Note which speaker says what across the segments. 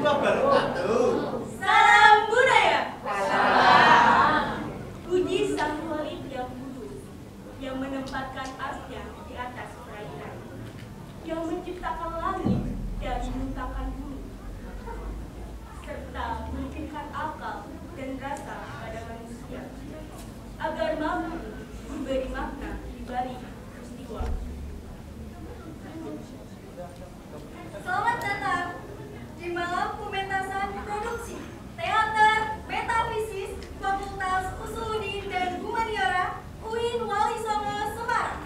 Speaker 1: wabarakatuh.
Speaker 2: Salam budaya.
Speaker 3: Salam.
Speaker 2: Puji Sang Khalid yang kudus, yang menempatkan arsy-Nya di atas perairan, yang menciptakan langit dan menentangkan bumi, serta memberikan akal dan rasa pada manusia, agar mampu memberi makna di balik peristiwa.
Speaker 4: Selamat datang di malam pementasan produksi teater Metafisis Fakultas Usuluddin dan Humaniora UIN Wali Songo Semarang.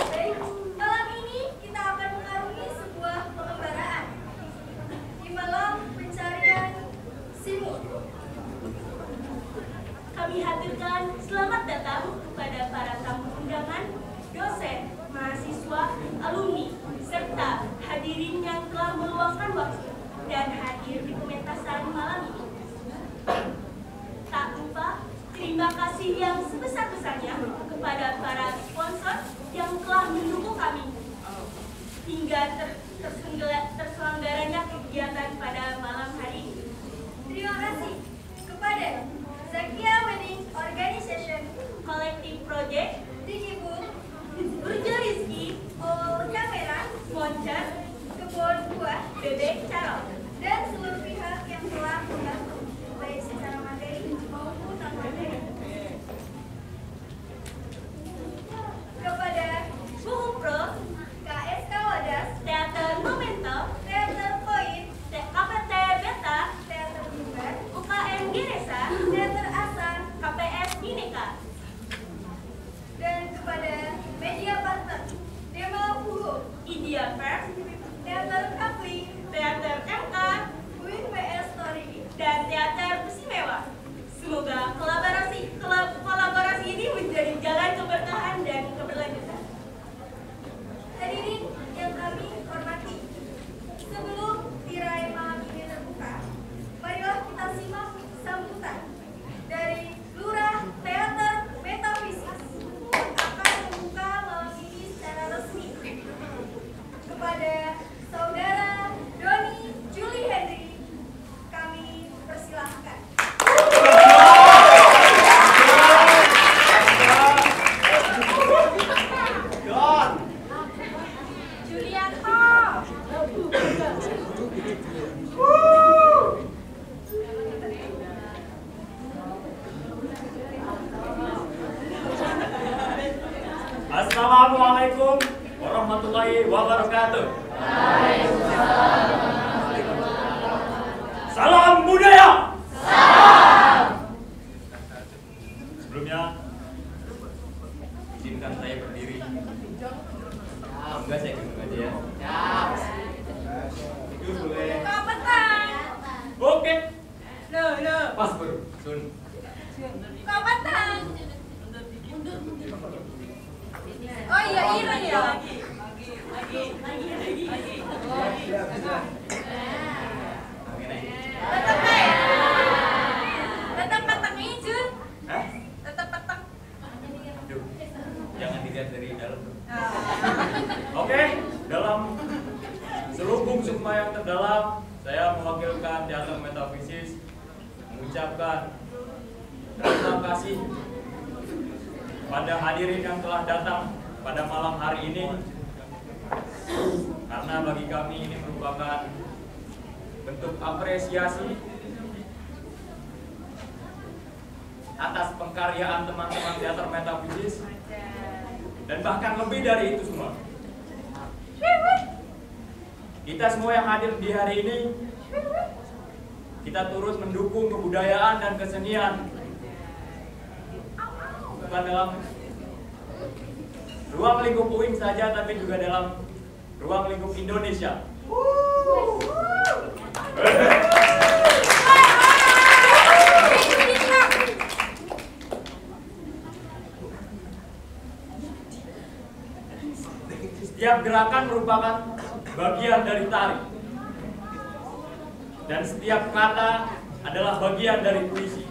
Speaker 4: Baik, malam ini kita akan mengarungi sebuah pengembaraan di malam pencarian Simut.
Speaker 2: Kami hadirkan selamat datang kepada para tamu undangan, dosen, mahasiswa, alumni, serta hadirin yang telah meluangkan waktu dan hadir di pementasan malam ini. Tak lupa, terima kasih yang sebesar-besarnya kepada para sponsor yang telah mendukung kami hingga terselenggaranya kegiatan pada malam hari ini.
Speaker 4: Terima kasih kepada Zakia Wedding Organization,
Speaker 2: Collective Project,
Speaker 4: Dikibul,
Speaker 2: Burjo Rizky,
Speaker 4: All Kamera,
Speaker 2: Moncer,
Speaker 4: Kebun Buah,
Speaker 2: Bebek Carol.
Speaker 4: dan seluruh pihak yang telah membantu baik secara materi maupun non materi. Kepada
Speaker 2: Buku Pro,
Speaker 4: KSK Wadas,
Speaker 2: Teater Momentum,
Speaker 4: Teater Koin,
Speaker 2: KPT Beta,
Speaker 4: Teater Bumbar,
Speaker 2: UKM Geresa,
Speaker 4: Teater Asan,
Speaker 2: KPS Bineka,
Speaker 4: dan kepada media partner Demo Puhu,
Speaker 2: Idea First,
Speaker 4: Teater Kapli,
Speaker 2: Teater MK,
Speaker 4: Win WS Story,
Speaker 2: dan Teater Besimewa. Semoga kolaborasi ini menjadi jalan keberkahan dan keberlanjutan.
Speaker 4: hadirin yang kami hormati. Sebelum tirai malam ini terbuka, marilah kita simak sambutan dari Lurah Teater Metafisis yang akan membuka malam ini secara resmi. Kepada Saudara Doni Juli Henry, kami persilahkan.
Speaker 1: Don.
Speaker 4: Julianto.
Speaker 5: Assalamualaikum warahmatullahi wabarakatuh. Salam budaya. Sebelumnya, izinkan saya berdiri. Enggak, saya duduk aja ya. Tidur boleh.
Speaker 4: Kau petang.
Speaker 5: Oke.
Speaker 2: No.
Speaker 5: Pas bro. Sun.
Speaker 4: Kau petang. Oh iya, Ireng ya.
Speaker 2: Lagi.
Speaker 4: Tetap petang hijau.
Speaker 5: Hah?
Speaker 4: Tetap petang.
Speaker 5: Aduh, jangan dilihat dari dalam. Oke, dalam selubung sukma yang terdalam, saya mewakilkan Teater Metafisis mengucapkan terima kasih pada hadirin yang telah datang pada malam hari ini, karena bagi kami ini merupakan bentuk apresiasi atas pengkaryaan teman-teman Teater Metafisis, dan bahkan lebih dari itu semua. Kita semua yang hadir di hari ini, kita turut mendukung kebudayaan dan kesenian, bukan dalam ruang lingkup UIN saja, tapi juga dalam ruang lingkup Indonesia. Setiap gerakan merupakan bagian dari tari, dan setiap kata adalah bagian dari puisi.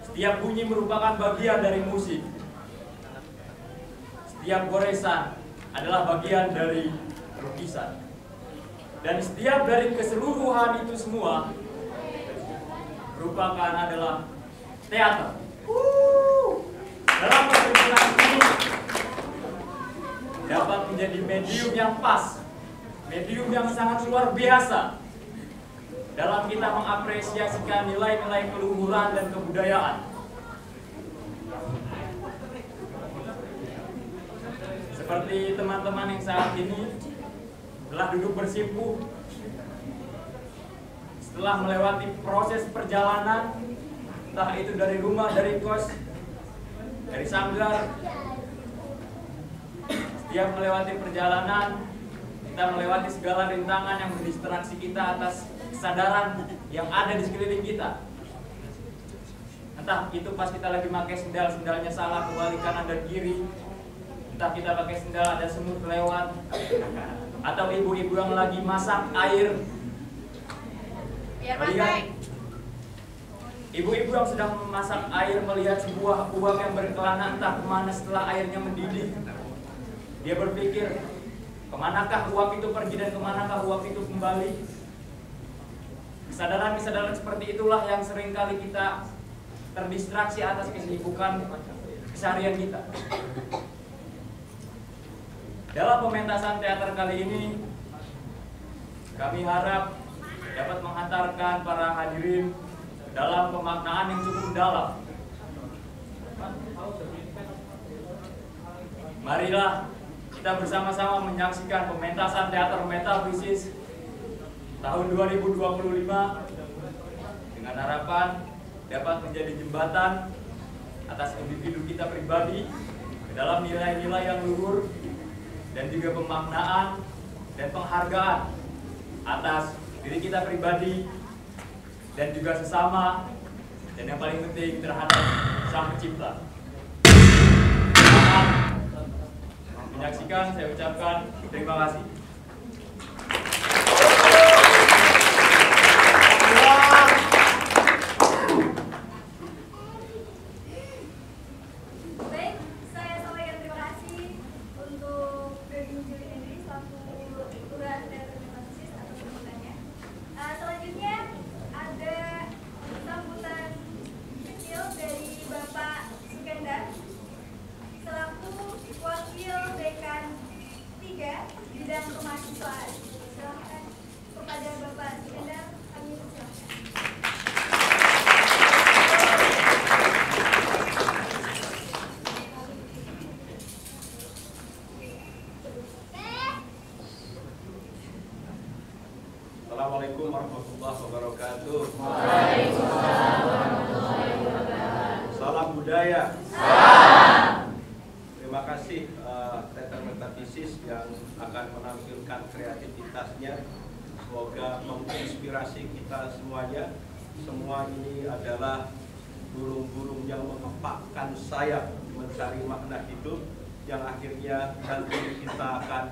Speaker 5: Setiap bunyi merupakan bagian dari musik. setiap goresan adalah bagian dari lukisan. Dan setiap dari keseluruhan itu semua merupakan adalah teater. Dalam pertunjukan ini dapat menjadi medium yang pas, medium yang sangat luar biasa dalam kita mengapresiasikan nilai-nilai keluhuran dan kebudayaan. Seperti teman-teman yang saat ini telah duduk bersimpuh setelah melewati proses perjalanan, entah itu dari rumah, dari kos, dari sanggar. Setiap melewati perjalanan, kita melewati segala rintangan yang mendistraksi kita atas kesadaran yang ada di sekeliling kita. Entah itu pas kita lagi pakai sendal, sendalnya salah kebalik kanan dan kiri. Entah kita pakai sendal ada semut lewat, atau ibu-ibu yang lagi masak air. Melihat ibu-ibu yang sedang memasak air melihat sebuah uap yang berkelana entah kemana setelah airnya mendidih. Dia berpikir, kemanakah uap itu pergi dan kemanakah uap itu kembali? Kesadaran-kesadaran seperti itulah yang seringkali kita terdistraksi atas kesibukan keseharian kita. Dalam pementasan teater kali ini, kami harap dapat menghantarkan para hadirin dalam pemaknaan yang cukup dalam. Marilah kita bersama-sama menyaksikan pementasan teater metafisis tahun 2025 dengan harapan dapat menjadi jembatan atas individu kita pribadi ke dalam nilai-nilai yang luhur dan juga pemaknaan dan penghargaan atas diri kita pribadi dan juga sesama, dan yang paling penting terhadap Sang Pencipta. Selamat menyaksikan, saya ucapkan terima kasih.
Speaker 4: Baik, saya sampaikan terima kasih untuk Baby Julie Henry selaku Lurah Teater Metafisis atas sambutannya. Selanjutnya ada sambutan kecil dari Bapak Sukendar selaku Wakil Dekan 3 Bidang Kemahasiswaan. Silakan kepada Bapak Sukendar, kami persilakan.
Speaker 1: Assalamualaikum warahmatullahi wabarakatuh.
Speaker 3: Waalaikumsalam warahmatullahi wabarakatuh.
Speaker 1: Salam budaya. Terima kasih Teater Metafisis yang akan menampilkan kreativitasnya. Semoga menginspirasi kita semuanya. Semua ini adalah burung-burung yang mengepakkan sayap mencari makna hidup, yang akhirnya nanti kita akan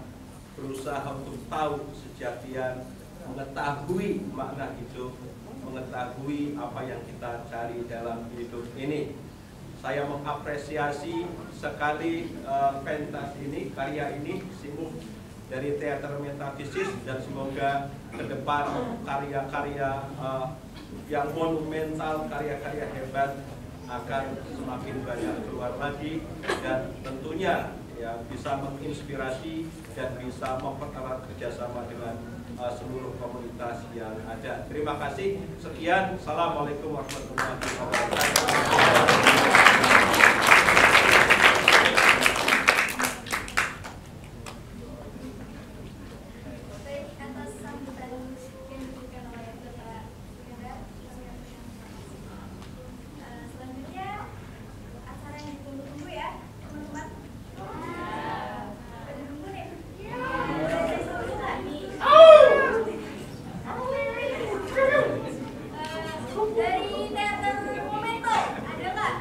Speaker 1: berusaha untuk tahu sejatian, mengetahui makna hidup, mengetahui apa yang kita cari dalam hidup ini. Saya mengapresiasi sekali pentas ini, karya ini, simbol dari Teater Metafisis, dan semoga ke depan karya-karya yang monumental, karya-karya hebat akan semakin banyak keluar lagi, dan tentunya ya bisa menginspirasi dan bisa mempererat kerjasama dengan seluruh komunitas yang ada. Terima kasih. Sekian. Assalamualaikum warahmatullahi wabarakatuh.
Speaker 4: Baik, atas sambutan yang diberikan oleh Bapak Sukendar, selanjutnya acara yang ditunggu-tunggu ya, teman-teman. Pada nunggu nih. Saya selalu nih. Dari teater Momento, ada nggak?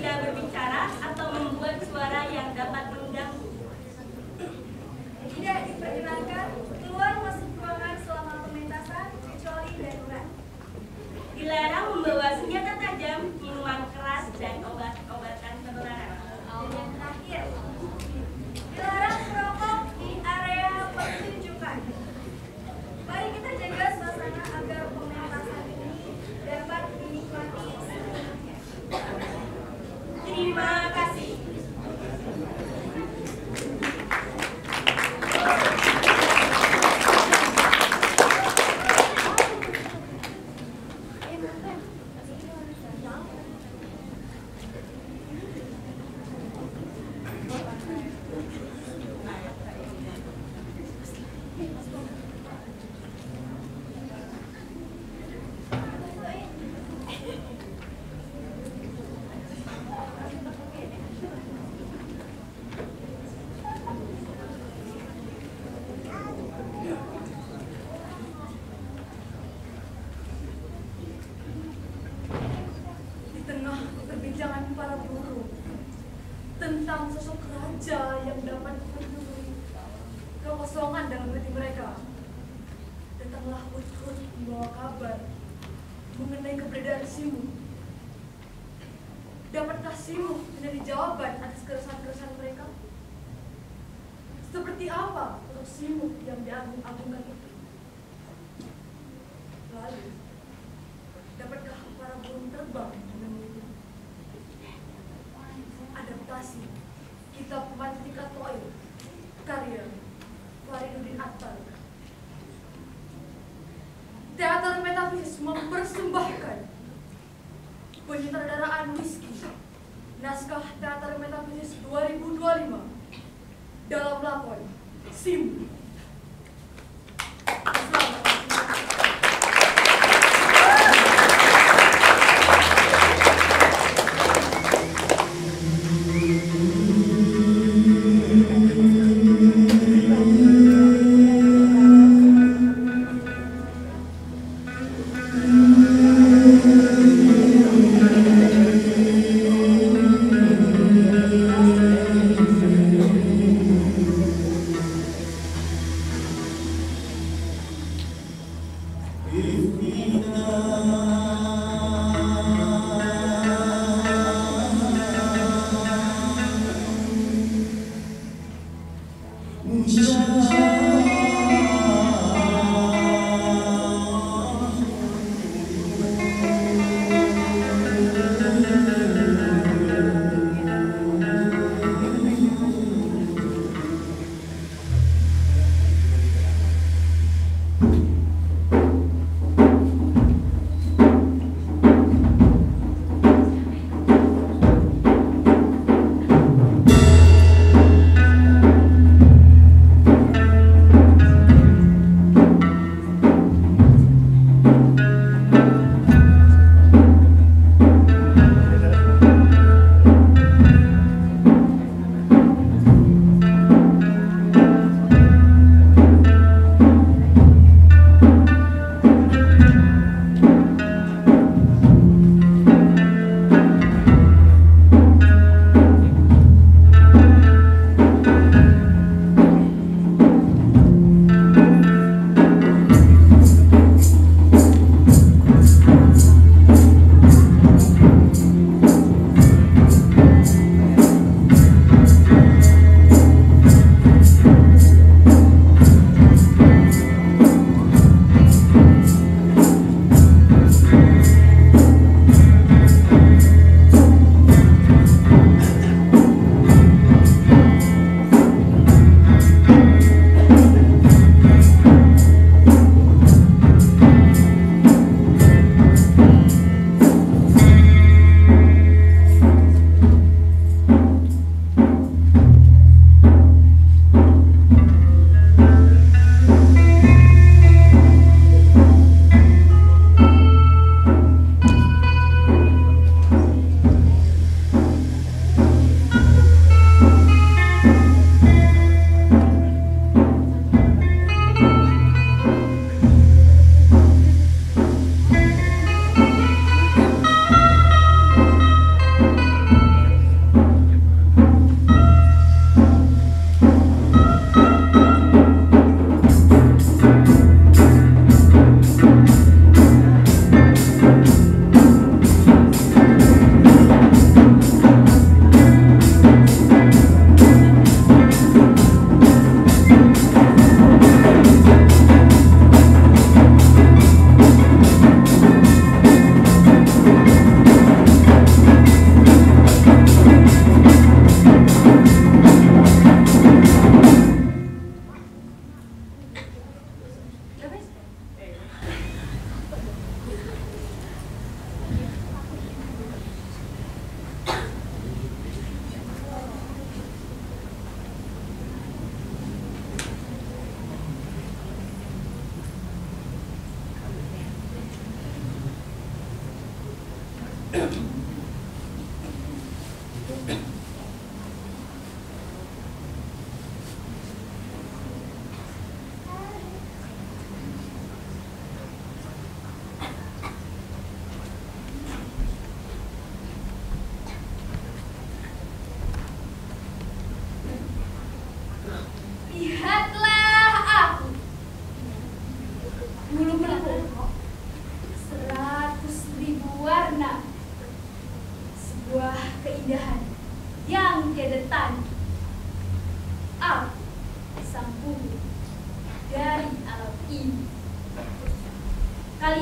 Speaker 2: tidak berbicara atau membuat suara yang dapat mengganggu.
Speaker 4: Tidak diperkenankan keluar masuk ruangan selama pementasan kecuali darurat.
Speaker 2: Dilarang membawa senjata tajam, minuman keras, dan obat-obatan terlarang.
Speaker 4: Dan yang terakhir, dilarang merokok di area pertunjukan. Mari kita jaga suasana agar pementasan ini dapat dinikmati sepenuhnya.
Speaker 2: Terima kasih.
Speaker 6: Di tengah perbincangan para guru tentang sosok raja yang dapat memenuhi kekosongan dalam hati mereka, datanglah Hud-Hud membawa kabar mengenai keberadaan Simu. Dapatkah Simu menjadi jawaban atas keresahan-keresahan mereka? Seperti apa sosok Simu yang diagung-agungkan itu? Lalu, dapatkah para burung terbang menemui adaptasi kitab Mantika Toil karya Fariduddin Attar? Teater Metafisis mempersembahkan penyutradaraan Whisky naskah Teater Metafisis 2025 dalam lakon Simu.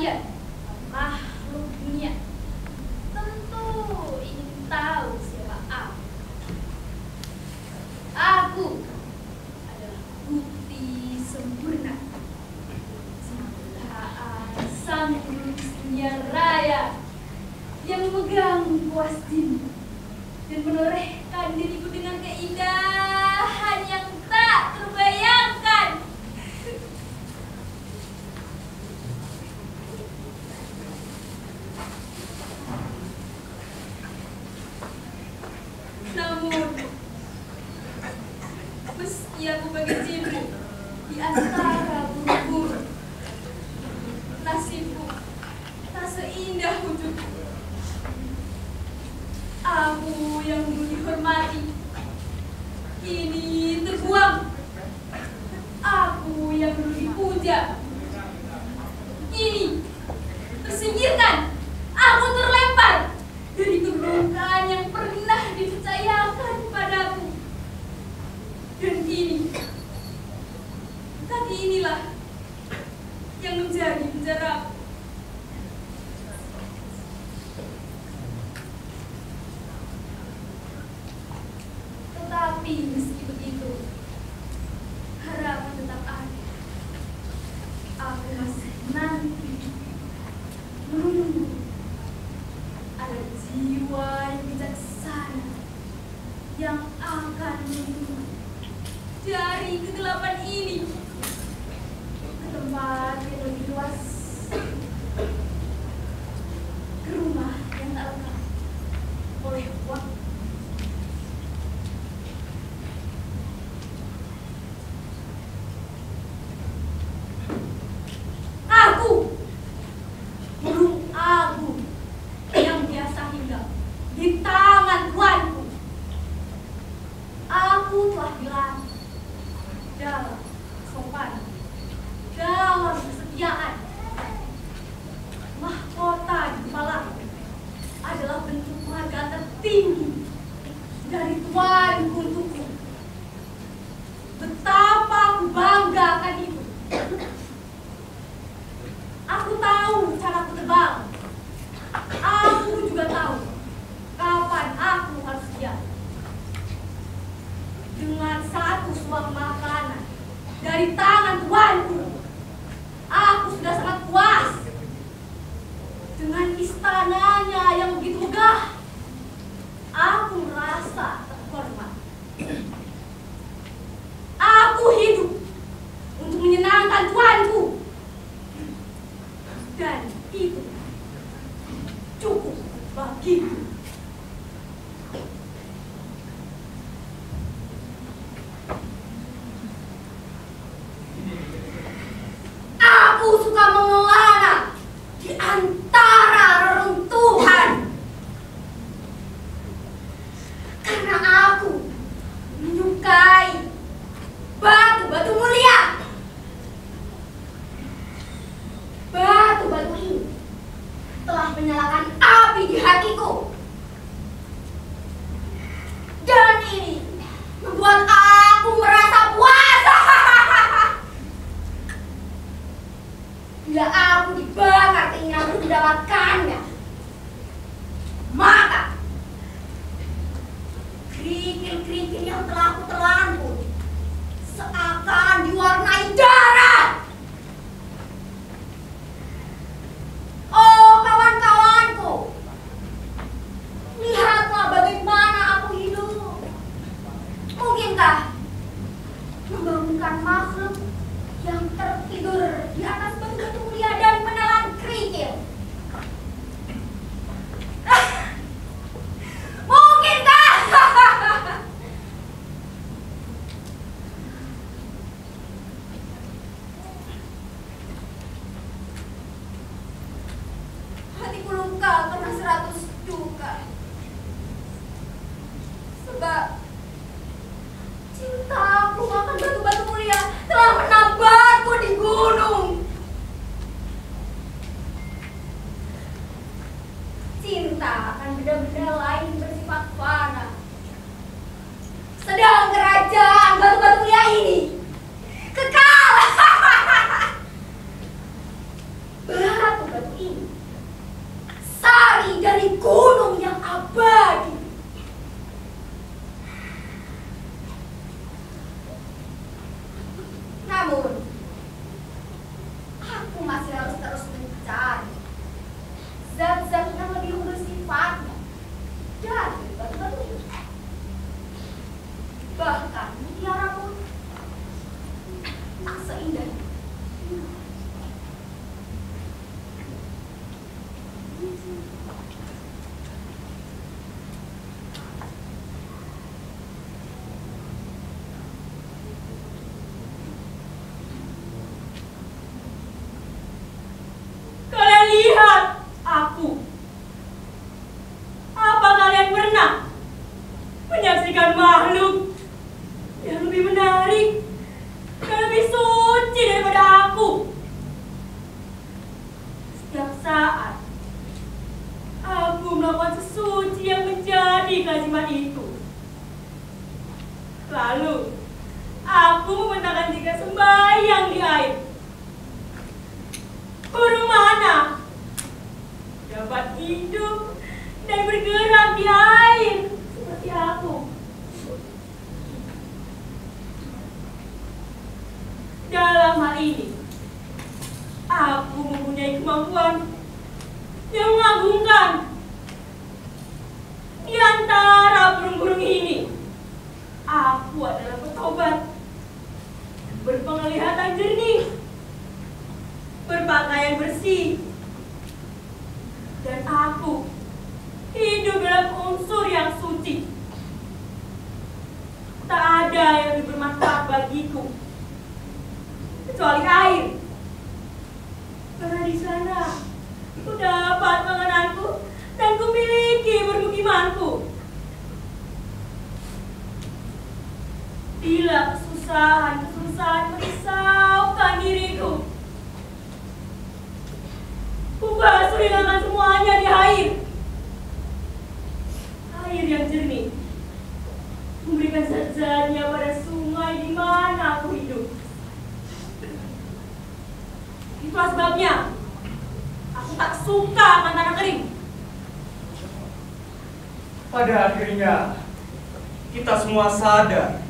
Speaker 3: kalian, makhluk dunia, tentu ingin tahu siapa aku. Aku adalah bukti sempurna ciptaan sang dunia raya yang memegang kuas diri dan menorehkan diriku dengan keindahan yang tak terbayangkan. Namun, meski aku berkecimpung di antara buru-buru, nasibku tak seindah wujudku. Aku yang dulu dihormati, kini terbuang. Aku yang dulu dipuja, kini tersingkirkan. Aku terlempar dari kedudukan yang pernah dipercayakan padaku. Dan kini, kaki inilah yang menjadi penjaraku. Tetapi meski begitu, harapan tetap ada. Aku masih nanti menunggu ada jiwa yang bijaksana yang akan menuju dari kegelapan ini ke tempat yang lebih luas, ke rumah yang tak lekang oleh waktu. Aku, burung agung yang biasa hinggap di tangan tuanku. Aku telah dilatih dalam sopan, dalam kesetiaan. Mahkota di kepalaku adalah bentuk penghargaan tertinggi dari tuanku untukku. Betapa aku bangga akan itu. Aku tahu caraku terbang. Aku juga tahu kapan aku harus diam. Dengan satu suap makanan dari tangan tuanku, aku sudah sangat puas. Dengan istananya yang begitu megah, aku merasa terhormat. Aku hidup untuk menyenangkan tuanku. Dan itu cukup bagiku. Aku suka mengelana di antara reruntuhan. Karena aku menyukai batu-batu mulia. Batu-batu ini telah menyalakan api di hatiku. Dan ini membuat aku merasa puas. Bila aku dibakar keinginanku mendapatkannya, maka kerikil-kerikil yang telah aku telan pun seakan diwarnai darah. Oh kawan-kawanku, lihatlah bagaimana aku hidup. Mungkinkah membangunkan makhluk yang tertidur di atas batu-batu mulia dan menelan kerikil? Mungkinkah? Hatiku luka karena 100 duka. Sebab cintaku akan batu-batu mulia telah menambatku di gunung. Cinta akan benda-benda lain bersifat fana. Sedang kerajaan batu-batu mulia ini kekal. Batu-batu
Speaker 2: dalam hal ini, aku mempunyai kemampuan yang mengagumkan. Di antara burung-burung ini, aku adalah petobat, berpenglihatan jernih, berpakaian bersih, dan aku hidup dalam unsur yang suci. Tak ada yang lebih bermanfaat bagiku kecuali air, karena di sana ku dapat makananku dan kumiliki permukimanku. Bila kesusahan merisaukan diriku, ku basuh ringankan semuanya di air. Air yang jernih memberikan zat-zatnya pada sungai di mana aku hidup. Itulah sebabnya aku tak suka akan tanah kering.
Speaker 7: Pada akhirnya, kita semua sadar,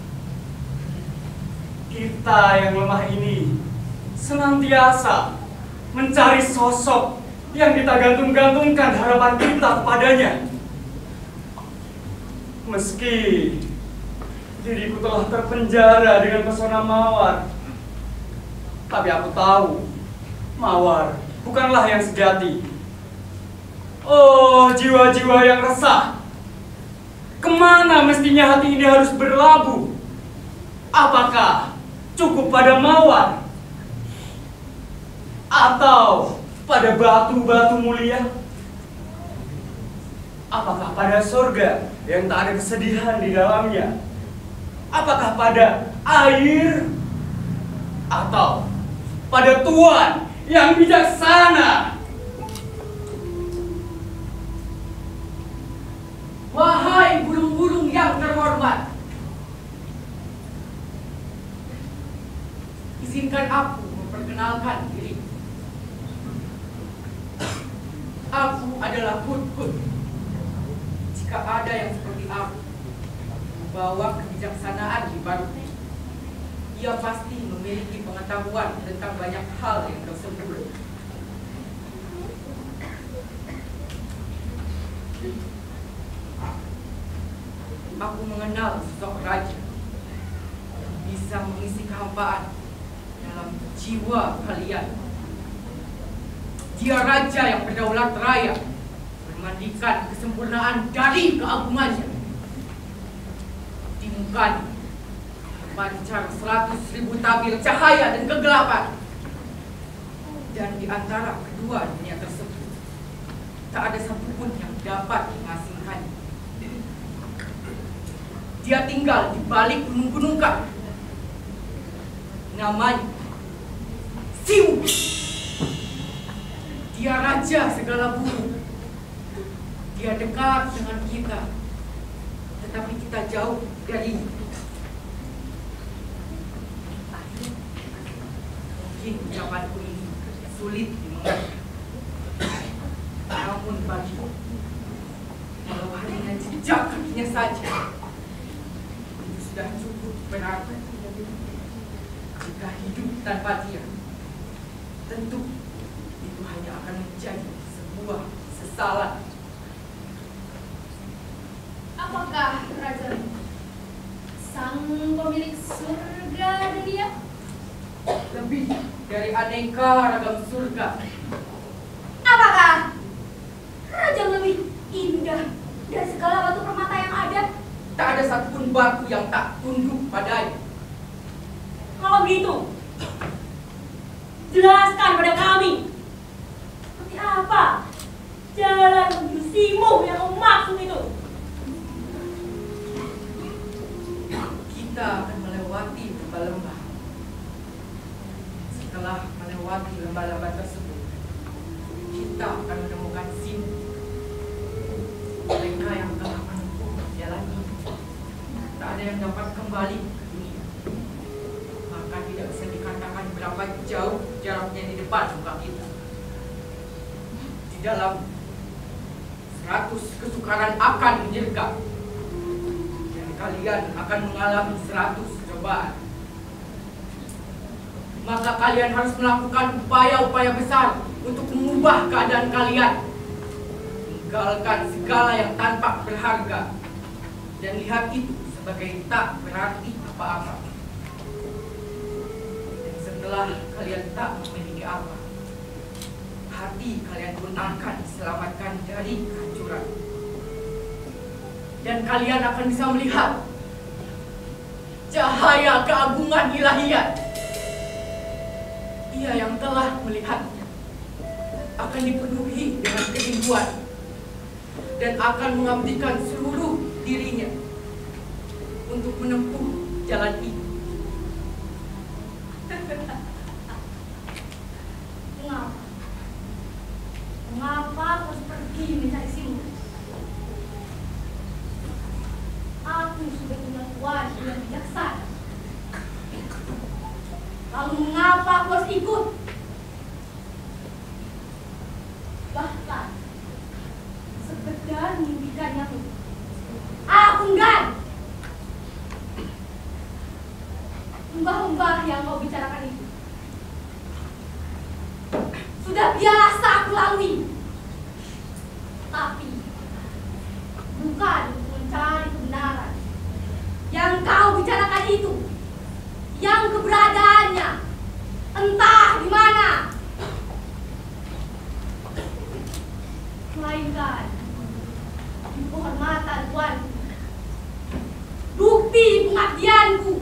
Speaker 7: kita yang lemah ini senantiasa mencari sosok yang kita gantung-gantungkan harapan kita kepadanya. Meski diriku telah terpenjara dengan pesona mawar, tapi aku tahu mawar bukanlah yang sejati. Oh, jiwa-jiwa yang resah, kemana mestinya hati ini harus berlabuh? Apakah cukup pada mawar? Atau pada batu-batu mulia? Apakah pada surga yang tak ada kesedihan di dalamnya? Apakah pada air? Atau pada Tuhan yang bijaksana?
Speaker 8: Wahai burung-burung yang terhormat, izinkan aku memperkenalkan diri. Aku adalah Hudhud. Jika ada yang seperti aku, membawa kebijaksanaan di barunya, ia pasti memiliki pengetahuan tentang banyak hal yang tersembunyi. Aku mengenal sosok raja yang bisa mengisi kehampaan dalam jiwa kalian. Dia raja yang berdaulat raya, memandikan kesempurnaan dari keagungannya. Di mukanya terpancar 100.000 tabir cahaya dan kegelapan. Dan di antara kedua dunia tersebut, tak ada satupun yang dapat mengasingkannya. Dia tinggal di balik gunung-gunung kan. Namanya Siwu. Dia raja segala burung. Dia dekat dengan kita, tetapi kita jauh darinya. Mungkin ucapanku ini sulit dimengerti, namun bagiku, kalau hanya jejak kakinya saja, itu sudah cukup berarti. Jika hidup tanpa dia, tentu itu hanya akan menjadi sebuah sesalan.
Speaker 3: Apakah raja sang pemilik surga dunia?
Speaker 8: Lebih dari aneka ragam surga.
Speaker 3: Apakah raja lebih indah dari segala batu permata yang ada?
Speaker 8: Tak ada satupun batu yang tak tunduk padanya.
Speaker 2: Kalau begitu, jelaskan pada kami, seperti apa jalan menuju Simu yang kau maksud itu?
Speaker 8: Kita akan melewati lembah-lembah. Setelah melewati lembah-lembah tersebut, kita akan menemukan Simu. Mereka yang telah menempuh jalan ini, tak ada yang dapat kembali ke dunia. Maka tidak bisa dikatakan berapa jauh jaraknya di depan muka kita. Di dalam 100 kesukaran akan menyergap, dan kalian akan mengalami 100 cobaan. maka kalian harus melakukan upaya-upaya besar untuk mengubah keadaan kalian. Tinggalkan segala yang tanpa berharga dan lihat itu sebagai tak berarti apa-apa. Dan setelah kalian tak memiliki apa, hati kalian pun akan diselamatkan dari kehancuran. Dan kalian akan bisa melihat cahaya keagungan ilahiyat. Ia yang telah melihatnya akan dipenuhi dengan kerinduan dan akan mengabdikan seluruh dirinya untuk menempuh jalan itu.
Speaker 3: Mengapa harus pergi mencari Simu? Aku sudah punya tuan yang bijaksana. Lalu mengapa aku harus ikut? Bahkan sekedar mimpikannya pun aku enggan. Lembah-lembah yang kau bicarakan itu sudah biasa aku lalui. Tapi bukan untuk mencari kebenaran yang kau bicarakan itu, yang keberadaannya entah di mana, melainkan di kehormatan Tuanku, bukti pengabdianku.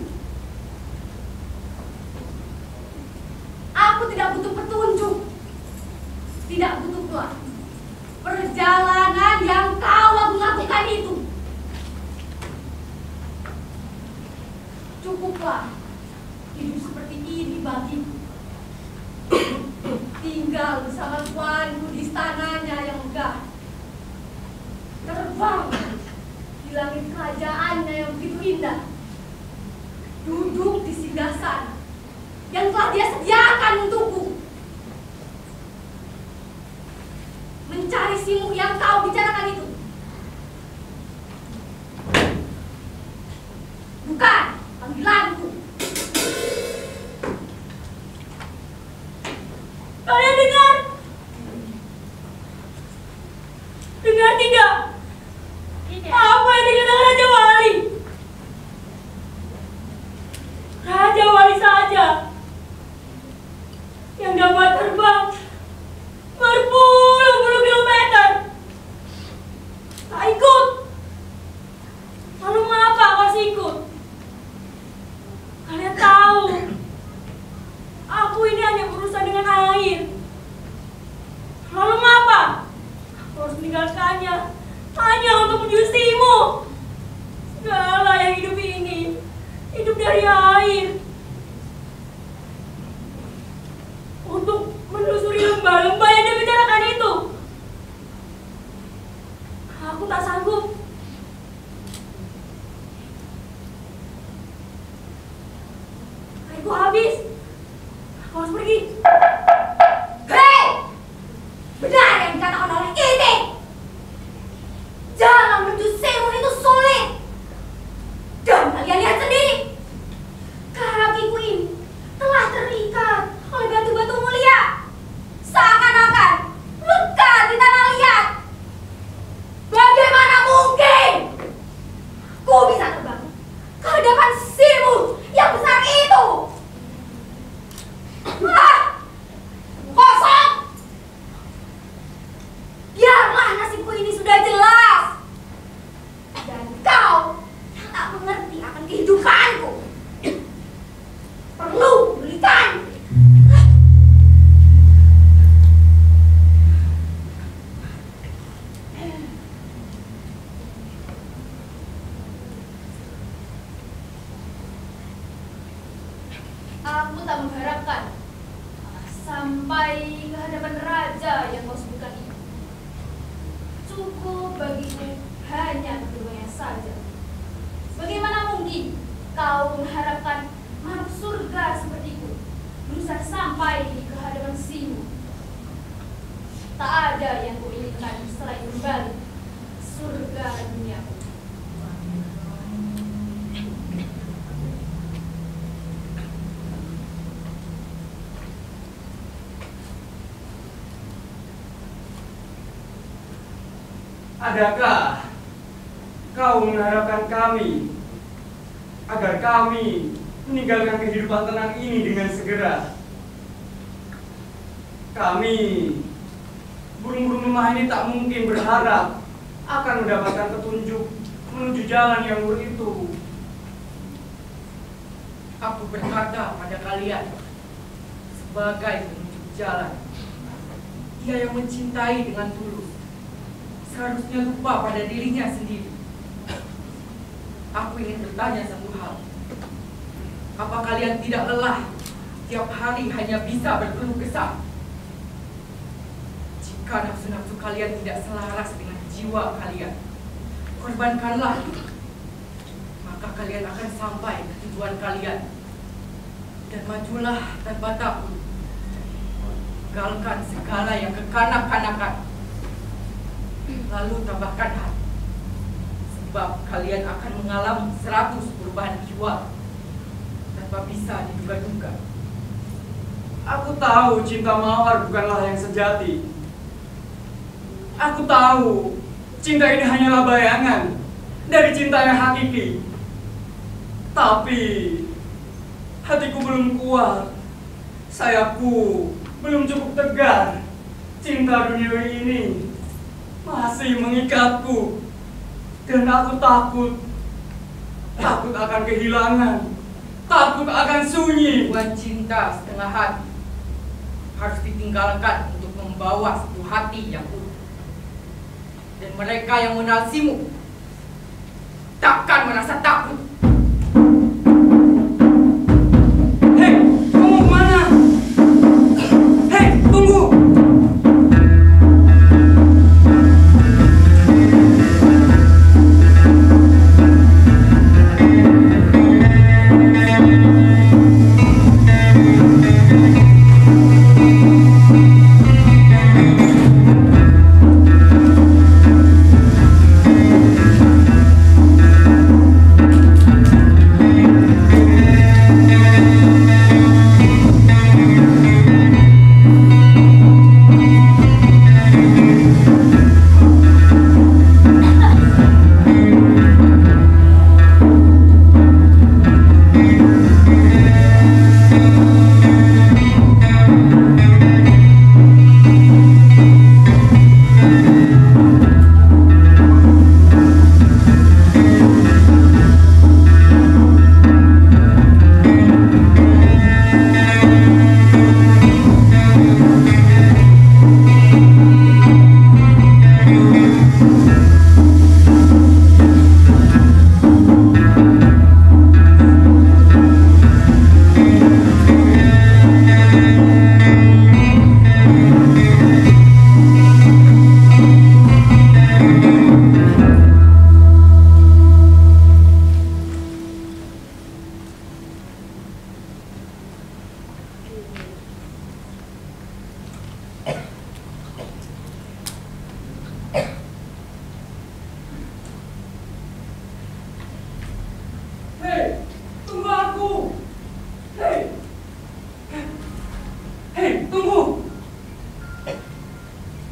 Speaker 3: Aku tidak butuh petunjuk, tidak butuh pula perjalanan yang kau lakukan itu. Cukuplah hidup seperti ini bagiku. Tinggal bersama tuanku di istananya yang megah. Terbang di langit kerajaannya yang begitu indah. Duduk di singgasana yang telah dia sediakan untukku. Mencari Simu yang kau bicarakan itu. Bukan panggilanku.
Speaker 2: Kalian dengar? Dengar tidak? Apa yang dikatakan Raja Wali? Raja Wali saja yang dapat terbang berpuluh-puluh kilometer. Tak ikut. Lalu mengapa aku harus ikut? Kalian tahu, aku ini hanya berurusan dengan air. Lalu mengapa aku harus meninggalkannya hanya untuk menuju Simu? Segala yang hidup ini hidup dari air. Untuk menelusuri lembah-lembah yang dia bicarakan itu, aku tak sanggup. Airku habis. Aku harus pergi.
Speaker 3: Hei! Benar yang dikatakan oleh ini. Jalan menuju Simu itu sulit. Dan kalian lihat sendiri, kakiku ini telah terikat oleh batu-batu mulia, seakan-akan lekat di tanah liat. Bagaimana mungkin aku bisa terbang ke hadapan Simu yang besar itu? Kosong! Biarlah nasibku ini sudah jelas. Dan kau yang tak mengerti akan kehidupanku perlu belikan. Aku tak mengharapkan sampai ke hadapan raja yang kau sebutkan itu. Cukup bagiku hanya keduanya saja. Bagaimana mungkin kau mengharapkan makhluk surga sepertiku berusaha sampai ke hadapan Simu? Tak ada yang kuinginkan selain kembali surga dunia.
Speaker 7: Adakah kau mengharapkan kami agar kami meninggalkan kehidupan tenang ini dengan segera? Kami, burung-burung lemah ini, tak mungkin berharap akan mendapatkan petunjuk menuju jalan yang lurus itu.
Speaker 8: Aku berkata pada kalian sebagai penunjuk jalan. Dia yang mencintai dengan tulus seharusnya lupa pada dirinya sendiri. Aku ingin bertanya satu hal. Apa kalian tidak lelah tiap hari hanya bisa berkeluh kesah? Jika nafsu-nafsu kalian tidak selaras dengan jiwa kalian, korbankanlah, maka kalian akan sampai ke tujuan kalian. Dan majulah tanpa takut. Tinggalkan segala yang kekanak-kanakan. Lalu tambahkan hati. Sebab kalian akan mengalami 100 perubahan jiwa tanpa bisa diduga-duga.
Speaker 7: Aku tahu cinta mawar bukanlah yang sejati. Aku tahu cinta ini hanyalah bayangan dari cinta yang hakiki. Tapi hatiku belum kuat. Sayapku belum cukup tegar. Cinta dunia ini masih mengikatku. Dan aku takut akan kehilangan. Takut akan sunyi.
Speaker 8: Tujuan cinta setengah hati harus ditinggalkan untuk membawa satu hati yang utuh. Dan mereka yang mengenalsimu takkan merasa takut.
Speaker 7: Hei, kamu kemana? Hei, tunggu!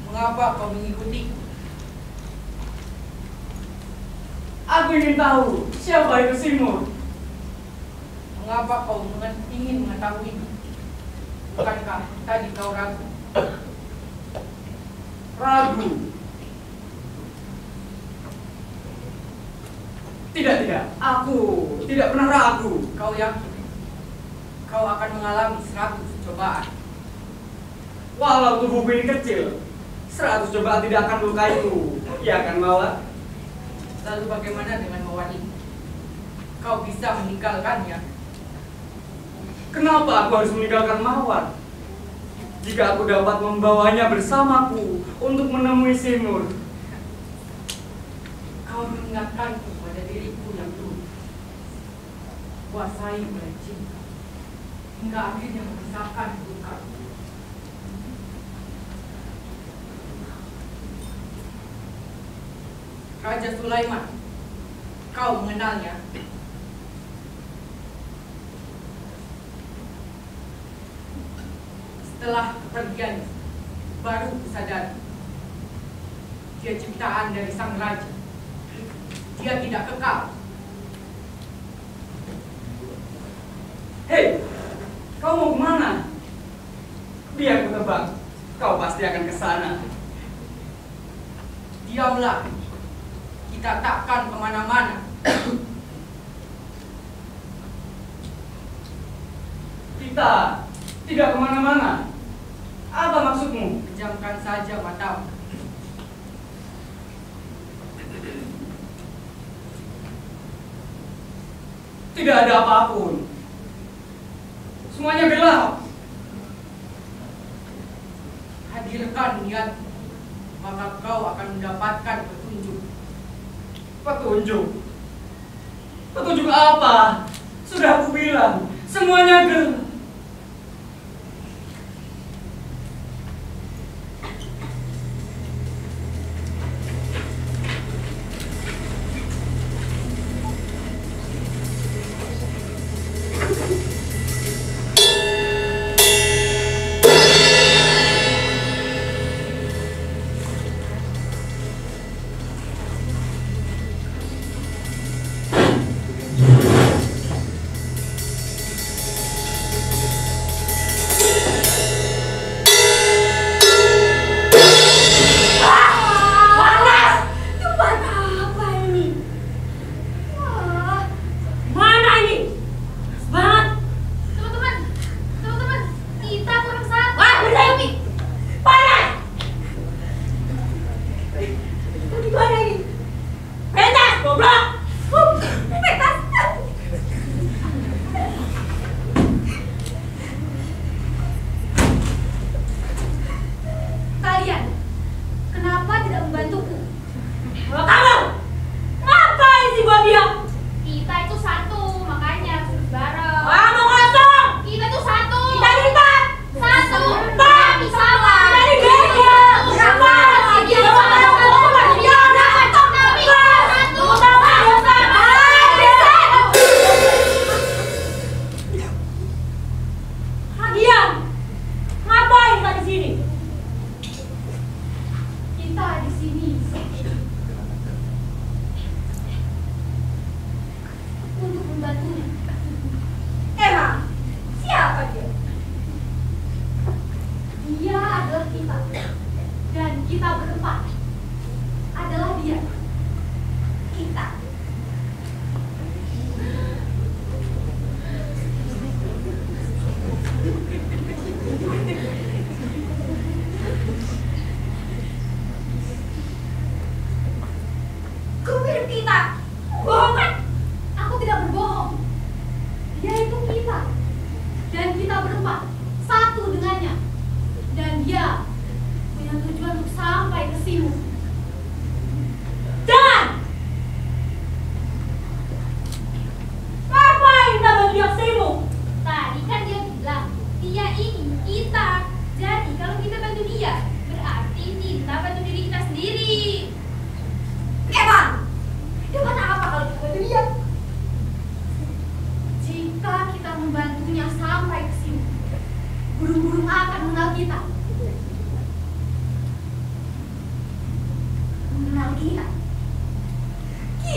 Speaker 8: Mengapa kau mengikuti?
Speaker 7: Aku ingin tahu siapa itu Simur.
Speaker 8: Mengapa kau ingin mengetahui? Bukankah tadi kau ragu?
Speaker 7: Ragu? Tidak. Aku tidak pernah ragu.
Speaker 8: Kau yakin kau akan mengalami 100 cobaan?
Speaker 7: Walau tubuhku ini kecil, 100 cobaan tidak akan melukaiku. Ya kan, Mawar?
Speaker 8: Lalu bagaimana dengan Mawar ini? Kau bisa meninggalkannya?
Speaker 7: Kenapa aku harus meninggalkan Mawar? Jika aku dapat membawanya bersamaku untuk menemui Simur.
Speaker 8: Kau mengingatkanku pada diriku yang dulu, kuasai oleh cinta, hingga akhirnya memisahkan luka. Raja Sulaiman, kau mengenalnya? Setelah kepergiannya, baru kusadari dia ciptaan dari sang raja. Dia tidak kekal.
Speaker 7: Hei, kau mau kemana? Biar ku tebak, kau pasti akan ke sana.
Speaker 8: Diamlah, kita takkan kemana-mana.
Speaker 7: Kita tidak kemana-mana. Apa maksudmu?
Speaker 8: Pejamkan saja matamu.
Speaker 7: Tidak ada apapun. Semuanya gelap.
Speaker 8: Hadirkan niat, maka kau akan mendapatkan petunjuk.
Speaker 7: Petunjuk? Petunjuk apa? Sudah aku bilang, semuanya gelap.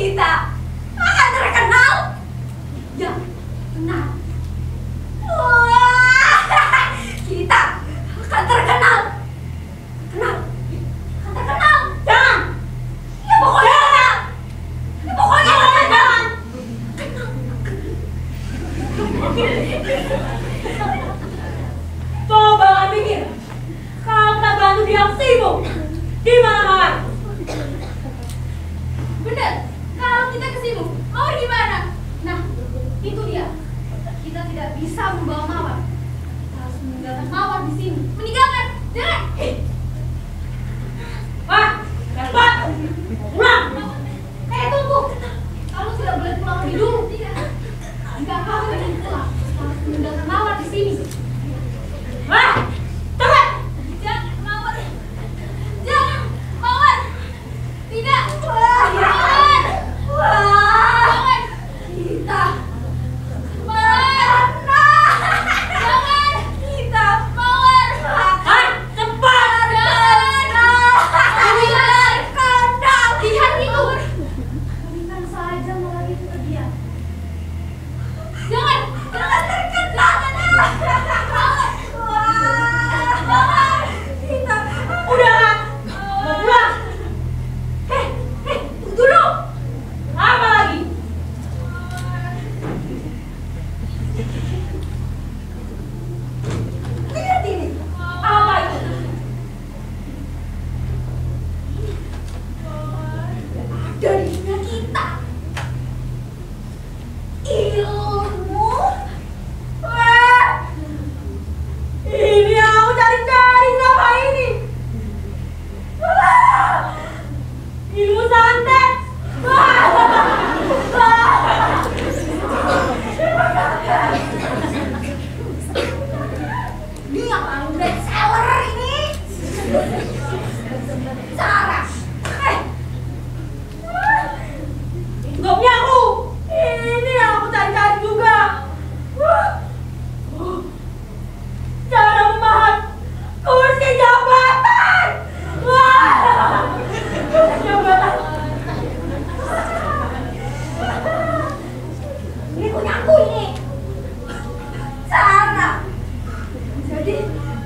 Speaker 3: Kita, Mawar!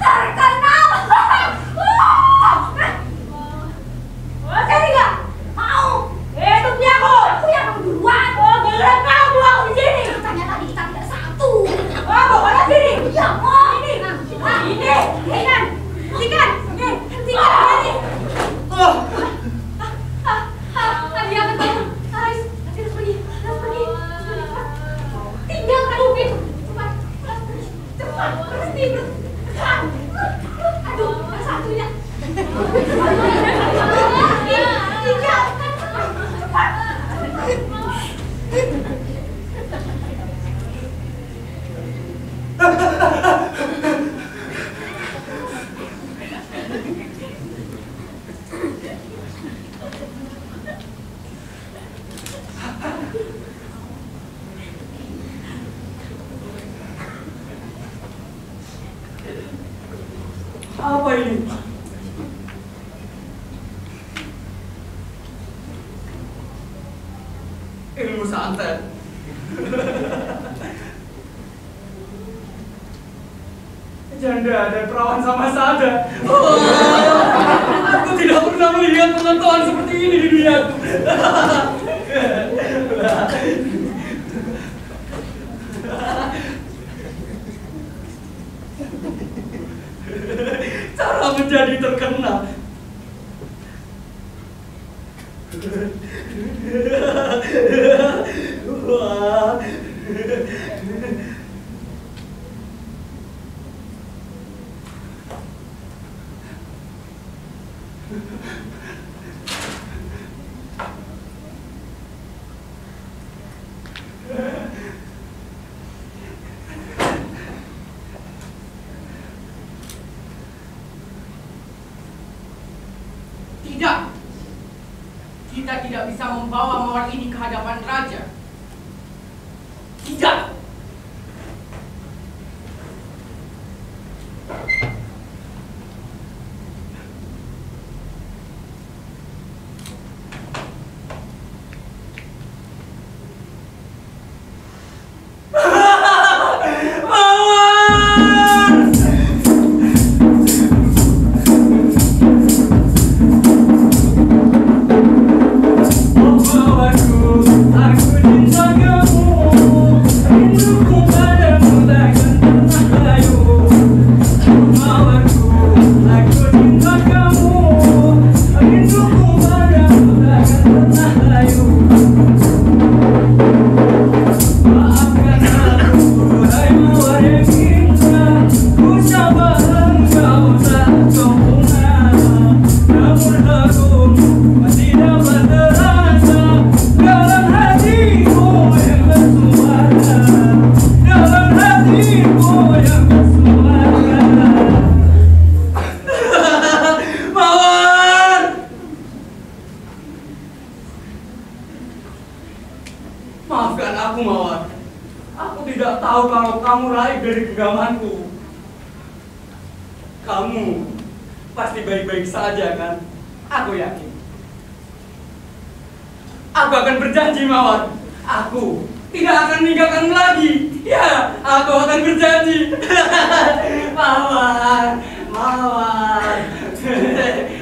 Speaker 3: terkenal. Jadi nggak mau? Itu punya aku. Aku yang kamu duluan. Oh, beneran kamu aku di sini. Katanya tadi kita tidak satu. Oh, pokoknya sini. Iya, mau. Ini. Hentikan. Oke, hentikan ini. Dia akan tahu. Harus pergi. Tinggalkan Upin. Cepat, berhenti. Aduh, satunya. Tinggalkan. Cepat.
Speaker 7: Apa ini? Ilmu santet. Janda dan perawan sama saja. Aku tidak pernah melihat pengetahuan seperti ini di duniaku. Cara menjadi terkenal. Wah.
Speaker 8: Tidak. Kita tidak bisa membawa mawar ini ke hadapan raja. Tidak.
Speaker 7: Maafkan aku, Mawar. Aku tidak tahu kalau kamu raib dari genggamanku. Kamu pasti baik-baik saja, kan? Aku yakin. Aku akan berjanji, Mawar. Aku tidak akan meninggalkanmu lagi. Ya, aku akan berjanji. Mawar, Mawar,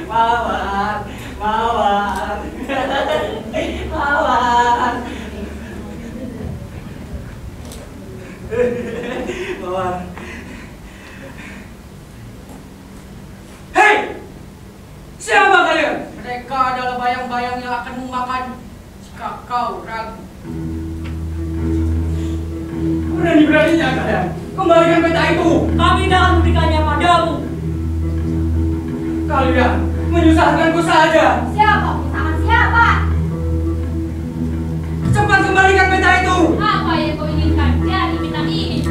Speaker 7: Mawar, Mawar, Mawar. Mawar. Hei! Siapa kalian?
Speaker 8: Mereka adalah bayang-bayang yang akan memakan jika kau ragu.
Speaker 7: Berani-beraninya kalian kembalikan peta itu.
Speaker 2: Kami tidak akan memberikannya padamu.
Speaker 7: Kalian menyusahkanku saja.
Speaker 3: Siapa? Menyusahkan siapa?
Speaker 7: Cepat kembalikan peta itu.
Speaker 3: Apa yang kau inginkan dari peta ini?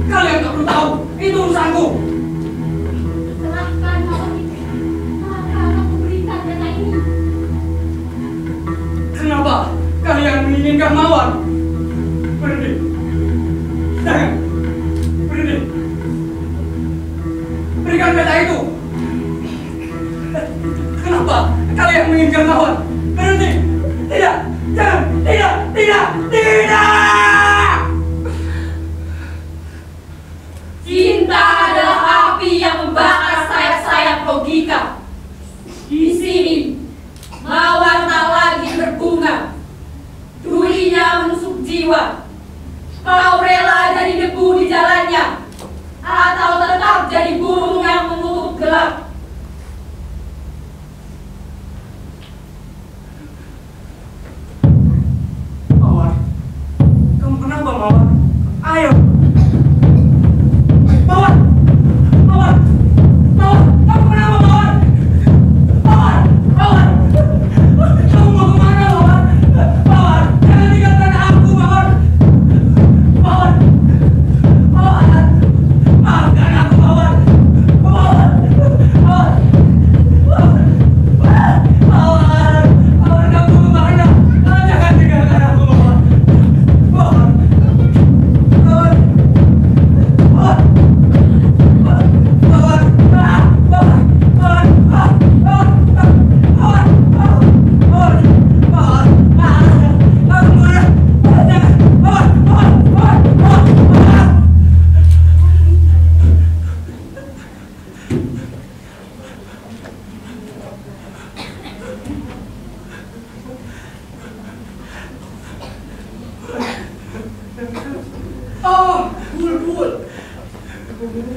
Speaker 7: Kalian tak perlu tahu. Itu urusanku.
Speaker 3: Serahkan mawar itu. Maka aku berikan peta ini.
Speaker 7: Kenapa kalian menginginkan mawar? Berhenti. Jangan. Berhenti. Berikan peta itu. Kenapa kalian menginginkan mawar? Berhenti. Tidak. Jangan. Tidak. Tidak. Tidak.
Speaker 3: Cinta adalah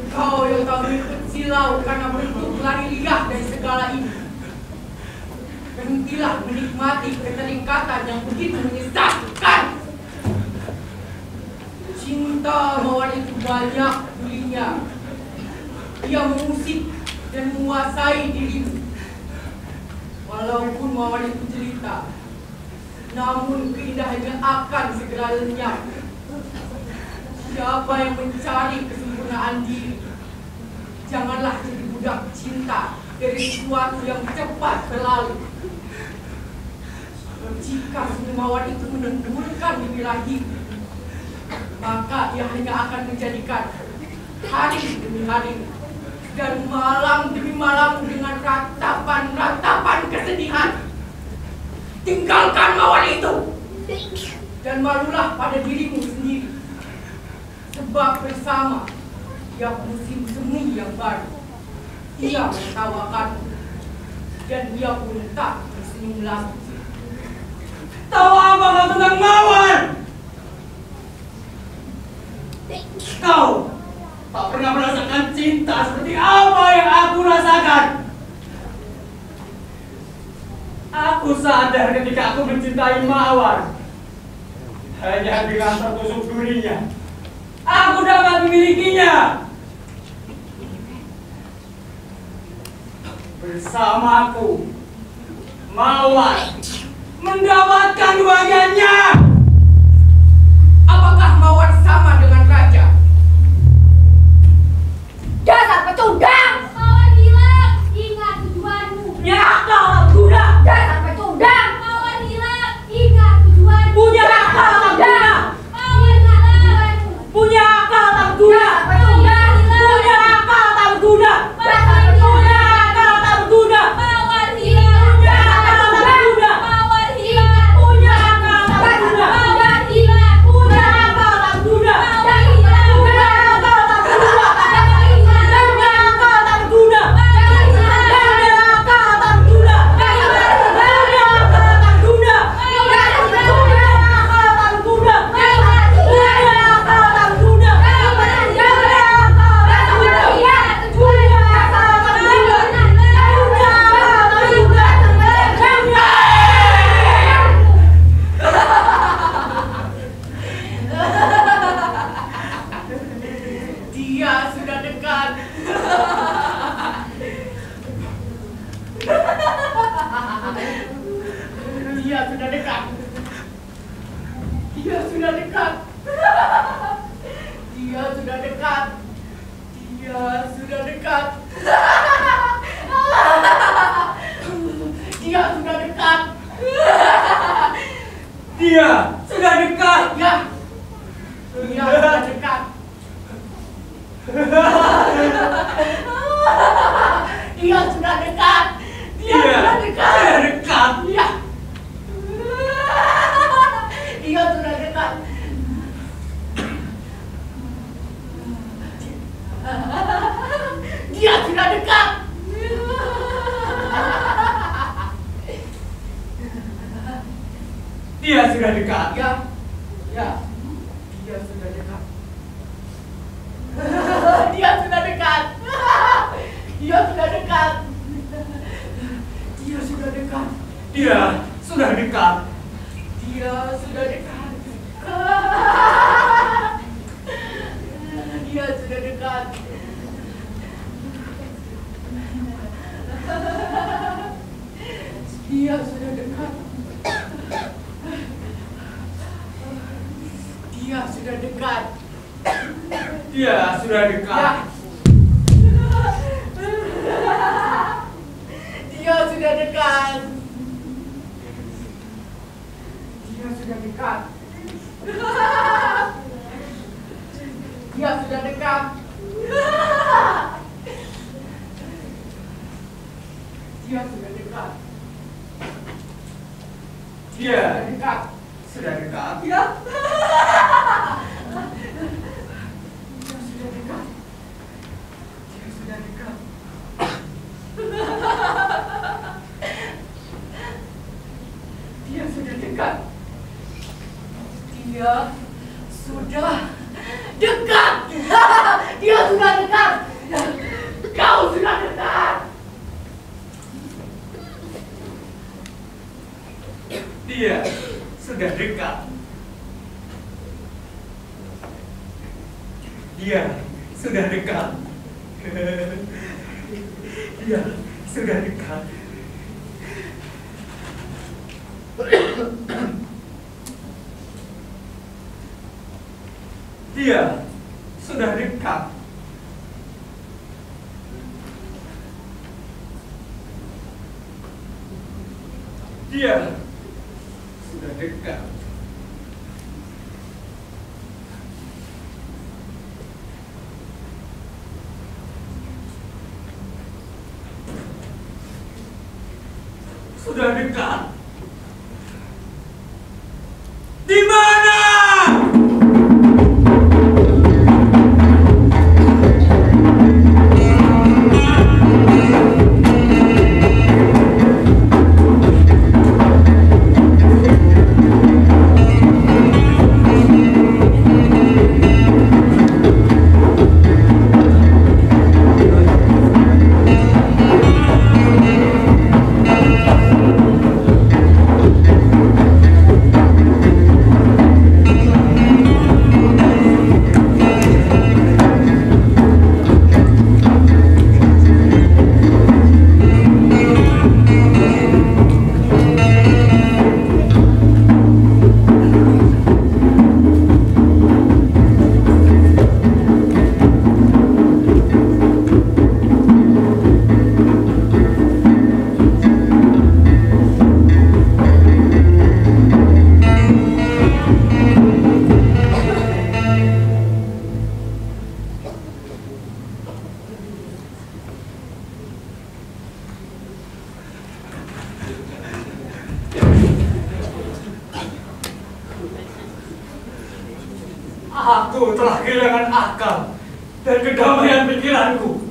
Speaker 8: Engkau yang tak mengikut silau karena bentuk lari liar dari segala ini. Berhentilah menikmati keterikatan yang begitu menyesatkan. Cinta mawar itu banyak dirinya. Ia mengusik dan menguasai dirimu. Walaupun mawar itu jelita, namun keindahannya akan segera lenyap. Siapa yang mencari kesempurnaan diri, janganlah jadi budak cinta dari sesuatu yang cepat berlalu. Jika semua mawar itu menendurkan di birahi, maka ia hanya akan menjadikan hari demi hari dan malam demi malam dengan ratapan-ratapan kesedihan. Tinggalkan mawar itu dan malulah pada dirimu sendiri, sebab bersama tiap musim semi yang baru ia menertawakanmu dan ia pun tak tersenyum lagi.
Speaker 7: Tahu apa kau tentang mawar? Kau tak pernah merasakan cinta seperti apa yang aku rasakan. Aku sadar ketika aku mencintai mawar, hanya dengan tertusuk durinya aku dapat memilikinya. Bersamaku, mawar mendapatkan kebahagiaannya.
Speaker 8: Apakah mawar sama dengan raja?
Speaker 3: Dasar pecundang! Mawar hilang, ingat tujuanmu.
Speaker 2: Punya akal tak berguna.
Speaker 3: Dasar pecundang! Mawar hilang, ingat tujuanmu.
Speaker 2: Punya akal tak berguna.
Speaker 3: Mawar hilang,
Speaker 2: Punya akal tak berguna.
Speaker 3: dasar pecundang!
Speaker 2: Punya akal tak berguna.
Speaker 3: Dasar
Speaker 2: Punya
Speaker 3: pecundang!
Speaker 2: akal tak berguna.
Speaker 3: Mawar hilang,
Speaker 2: Punya akal tak berguna.
Speaker 3: mawar hilang,
Speaker 2: Punya akal tak berguna.
Speaker 3: mawar hilang,
Speaker 2: Punya akal tak berguna.
Speaker 3: mawar hilang,
Speaker 2: Punya akal tak berguna.
Speaker 3: mawar hilang,
Speaker 2: Punya akal tak berguna.
Speaker 3: mawar hilang,
Speaker 2: Punya akal tak berguna. Punya akal tak berguna. Punya akal tak berguna. Punya akal tak berguna. Punya akal tak berguna.
Speaker 8: Dia sudah dekat. Dia sudah dekat. Dia sudah dekat. Dia sudah dekat. Dia sudah dekat. Dia sudah dekat.
Speaker 7: Dia sudah dekat.
Speaker 8: Ya. Dia sudah dekat. Dia sudah dekat. Dia sudah dekat.
Speaker 7: sudah dekat.
Speaker 8: Iya. Dia sudah dekat. Dia sudah dekat.
Speaker 7: Dia sudah dekat.
Speaker 8: Ya. Ya. Dia sudah dekat. Dia sudah dekat. Dia sudah dekat. Dia sudah dekat.
Speaker 7: Dia sudah dekat.
Speaker 8: Dia sudah dekat. Dia sudah dekat. Dia sudah dekat. Dia sudah dekat.
Speaker 7: Dia sudah dekat.
Speaker 8: Dia sudah dekat. Dia sudah dekat. Dia sudah dekat. Dia sudah dekat.
Speaker 7: Dia
Speaker 8: Dekat.
Speaker 7: sudah dekat.
Speaker 8: Ya. Dia sudah dekat. Dia sudah dekat. Dia sudah dekat. Dia sudah dekat. Dia sudah dekat.
Speaker 7: Dia sudah dekat. Dia sudah dekat. Dia sudah dekat. Dia sudah dekat. Dia sudah dekat. Sudah dekat. Di mana? Aku telah kehilangan akal dan kedamaian pikiranku.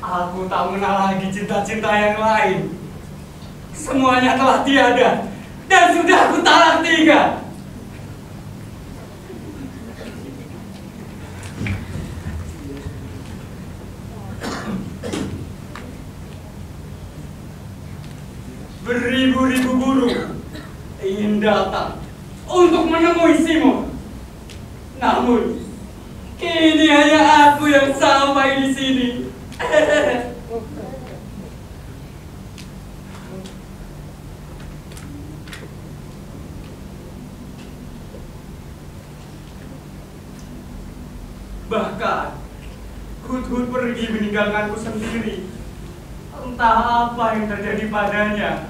Speaker 7: Aku tak mengenal lagi cinta-cinta yang lain. Semuanya telah tiada dan sudah aku talak 3. Beribu-ribu burung ingin datang untuk menemui Simon. Namun, kini hanya aku yang sampai di sini. Bahkan, Hut-Hut pergi meninggalkanku sendiri. Entah apa yang terjadi padanya.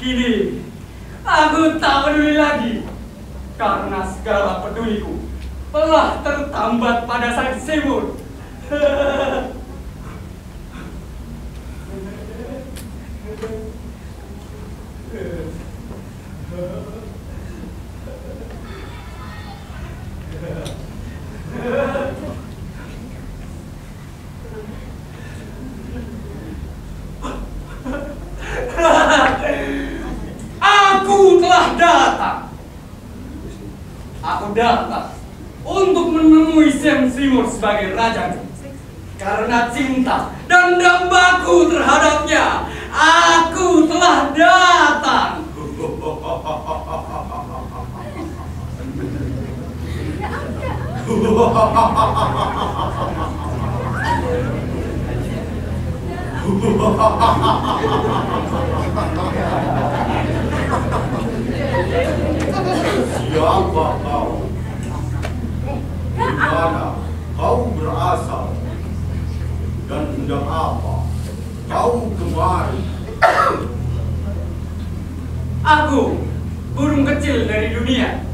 Speaker 7: Kini, aku tak peduli lagi. Karena segala peduliku telah tertambat pada sang Simon. Aku telah datang. Aku datang untuk menemui Sam Seymour sebagai raja. Karena cinta dan dambaku terhadapnya, aku telah datang.
Speaker 9: Siapa kau? Di mana kau berasal? Dan untuk apa kau kemari?
Speaker 7: Aku, burung kecil dari dunia,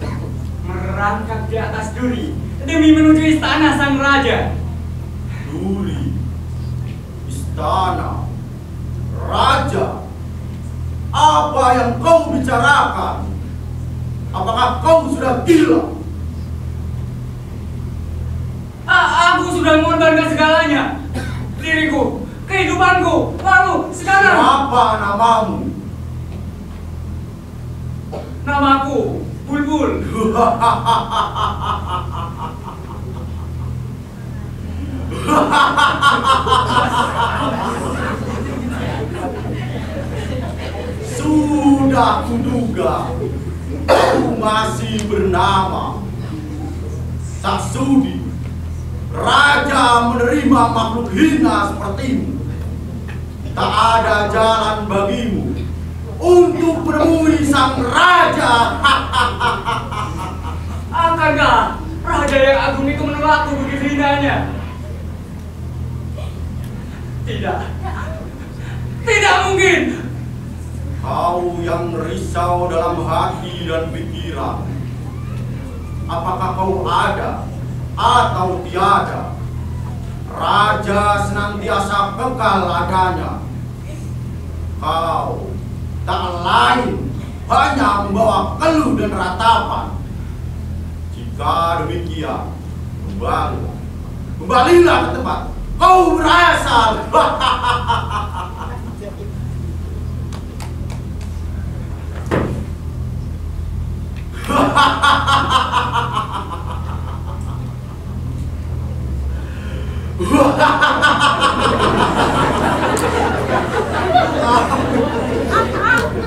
Speaker 7: merangkak di atas duri demi menuju istana sang raja.
Speaker 9: Duri, istana, raja. Apa yang kau bicarakan? Apakah kau sudah gila?
Speaker 7: Aku sudah mengorbankan segalanya. Diriku, kehidupanku, lalu sekarang.
Speaker 9: Apa namamu?
Speaker 7: Namaku, Bulbul.
Speaker 9: sudah kuduga kau masih bernama Saksudi. Raja menerima makhluk hina sepertimu. Tak ada jalan bagimu untuk menemui sang raja.
Speaker 7: Akankah raja yang agung itu menolakku begitu hinanya? Tidak. Tidak mungkin.
Speaker 9: Kau yang risau dalam hati dan pikiran. Apakah kau ada atau tiada? Raja senantiasa kekal adanya. Kau tak lain hanya membawa keluh dan ratapan. Jika demikian, kembalilah ke tempat kau berasal.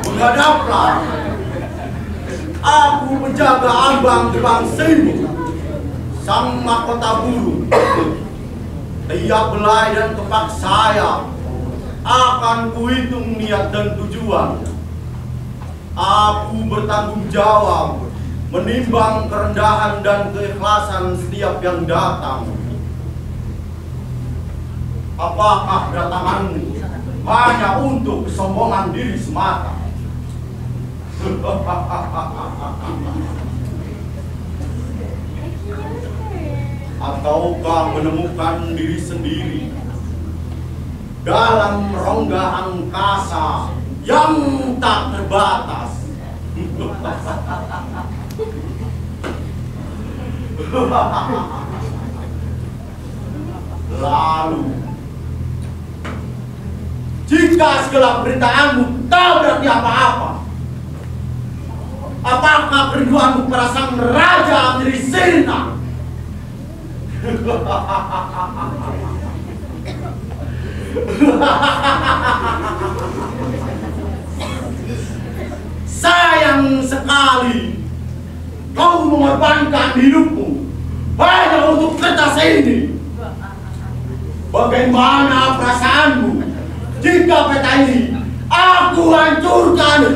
Speaker 9: Menghadaplah. Aku menjaga ambang bangsimu, sang mahkota burung. Tiap belai dan kepak saya akan kuhitung niat dan tujuan. Aku bertanggung jawab menimbang kerendahan dan keikhlasan setiap yang datang. Apakah kedatanganmu hanya untuk kesombongan diri semata? Ataukah menemukan diri sendiri dalam rongga angkasa yang tak terbatas? Lalu, jika segala perintahanmu tak berarti apa-apa, apakah kerinduanmu pada sang raja menjadi sirna? Sayang sekali kau mengorbankan hidupmu hanya untuk kertas ini. Bagaimana perasaanmu jika peta ini aku hancurkan?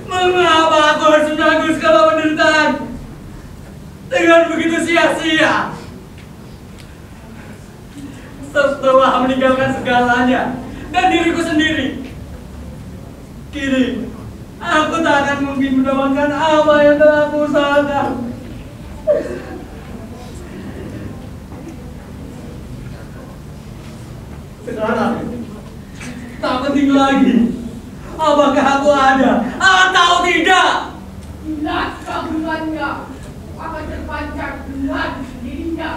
Speaker 7: Mengapa aku harus menanggung segala penderitaan dengan begitu sia-sia? Setelah meninggalkan segalanya dan diriku sendiri, kini aku tak akan mungkin mendapatkan apa yang telah aku usahakan. Sekarang tak penting lagi apakah aku ada atau tidak.
Speaker 8: Ingat kagungnya akan terpancar dengan sendirinya.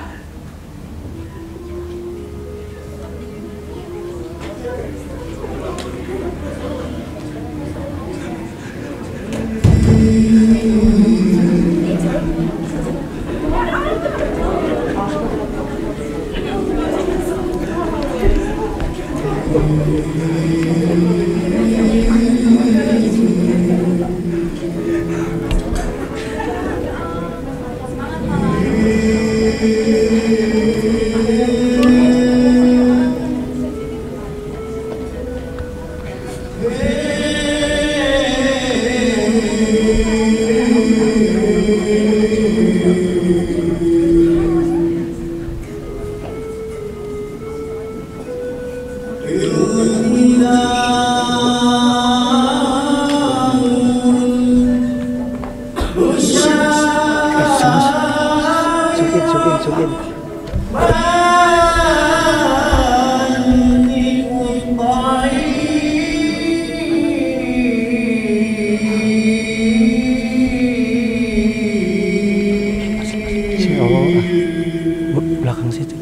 Speaker 9: Sukin.
Speaker 10: belakang situ.